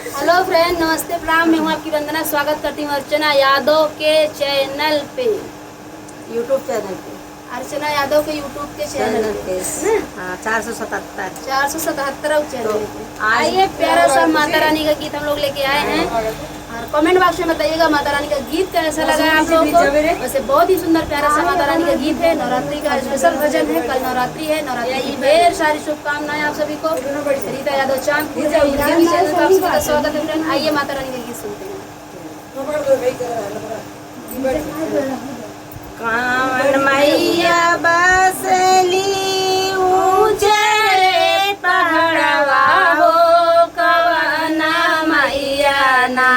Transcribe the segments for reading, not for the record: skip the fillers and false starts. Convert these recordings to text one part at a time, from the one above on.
Hello friend, नमस्ते, प्रणाम। मैं हूँ आपकी वंदना। स्वागत करती हूँ अर्चना यादव के चैनल पे, यूट्यूब चैनल पे। अर्चना यादव के यूट्यूब के चैनल पे हाँ 477 चैनल पे। आइए, प्यारा सा माता रानी का गीत हम लोग लेके आए हैं और कमेंट बॉक्स में बताइएगा माता रानी का गीत कैसा लगा आप लोगों को। वैसे बहुत ही सुंदर प्यारा सा माता रानी का गीत है। नवरात्रि का स्पेशल भजन है। कल नवरात्रि है। नवरात्रि की ढेर सारी शुभकामनाएं आप सभी को। रीता यादव चांदपुर है, उनके भी चैनल पर आप सभी का स्वागत है फ्रेंड। आइए माता रानी का गीत सुनते हैं। कावन मैया बसली ऊंचे पहाड़वा हो, कवन मैया ना,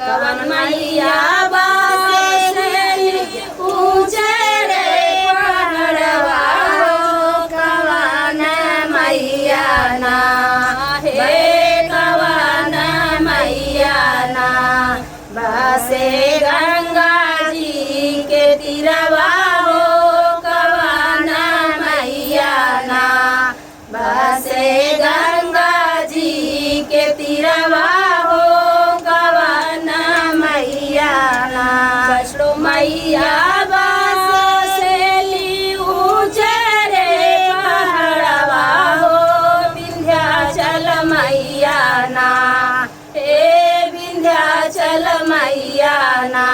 कवन मैया बसली ऊंचे पहाड़वा हो, कवन मैया ना, हे कवन मैया ना, बसे गंगा जी के तीरवा हो, कवन मैया ना, बसे गंगा जी के तीरवा हो, कवन मैया ना, वैष्णो मैया बसेली ऊंचे पहाड़वा हो, विंध्याचल मैया ना, हे विंध्याचल मैया ना,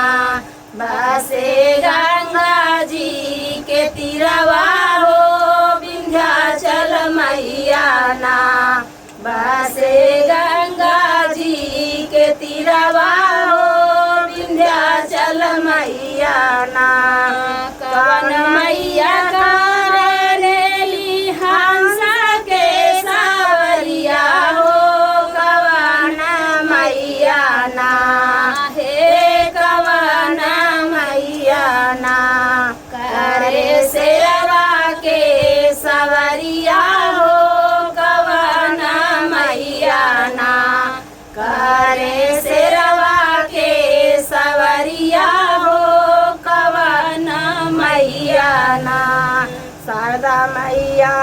बसे गंगा जी के तीरवा हो, विंध्याचल मैया ना, बसे गंगा जी के तीरवा हो, विंध्याचल मैया ना, कवन मैया करेली हंस के सावरिया हो, कवन मैया ना, हे कवन मैया ना, करे सेवा के सवरिया हो, कवन मैया ना, करे सेवा के सवरिया हो, कवन मैया ना, शारदा मैया